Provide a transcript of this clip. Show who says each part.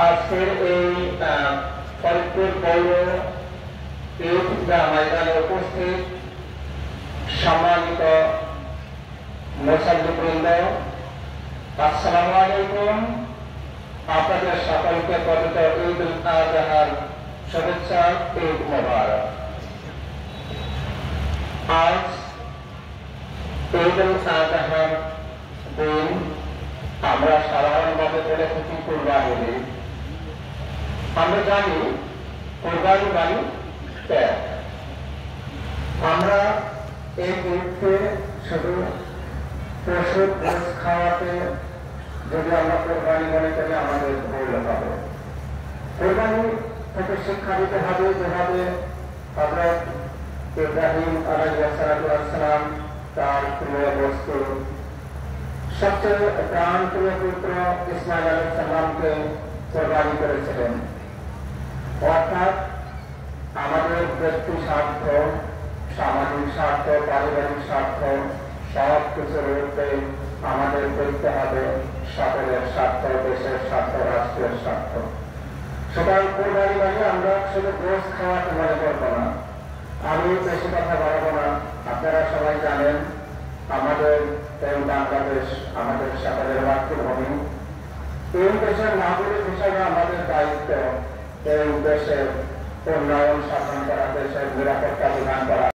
Speaker 1: আজকের এই ফরিদপুর পৌর ঈদগাহ ময়দানে উপস্থিত সম্মানিত মুসল্লিবৃন্দ, আসসালামু আলাইকুম। আপনাদের সকলকে পবিত্র ঈদ উল আজহার শুভেচ্ছা, ঈদ মোবারক। আজ ঈদ উল আজহার দিন আমরা সাধারণভাবে বলে থাকি কুরবানি ঈদ। আমরা জানি কুরবানি মানে ত্যাগ। আমরা এই ঈদকে শুধু পশুর গোশ খাওয়াতে যদি আমরা কোরবানি মনে করি আমাদের ভুল হবে। কোরবানি থেকে শিক্ষা দিতে হবে যেভাবে হযরত ইব্রাহিম আলাইহিস সালাম তার প্রিয় বস্তু সবচেয়ে প্রাণপ্রিয় পুত্র ইসমাইল আলাইহিস সালামকে কোরবানি করেছিলেন। অর্থাৎ আমাদের ব্যক্তি স্বার্থ, সামাজিক স্বার্থ, পারিবারিক স্বার্থ সব কিছুর ঊর্ধ্বে আমাদের দেখতে হবে সকলের স্বার্থ, দেশের স্বার্থ, রাষ্ট্রের স্বার্থ। সুতরাং কোরবানি মানে আমরা শুধু গোশ খাওয়াতে মনে করবো না। আমি বেশি কথা বলবো না, আপনারা সবাই জানেন আমাদের এই বাংলাদেশ আমাদের সকলের মাতৃভূমি। এই দেশের নাগরিক হিসাবে আমাদের দায়িত্ব এই দেশের উন্নয়ন সাধন করা, দেশের নিরাপত্তা বিধান করা।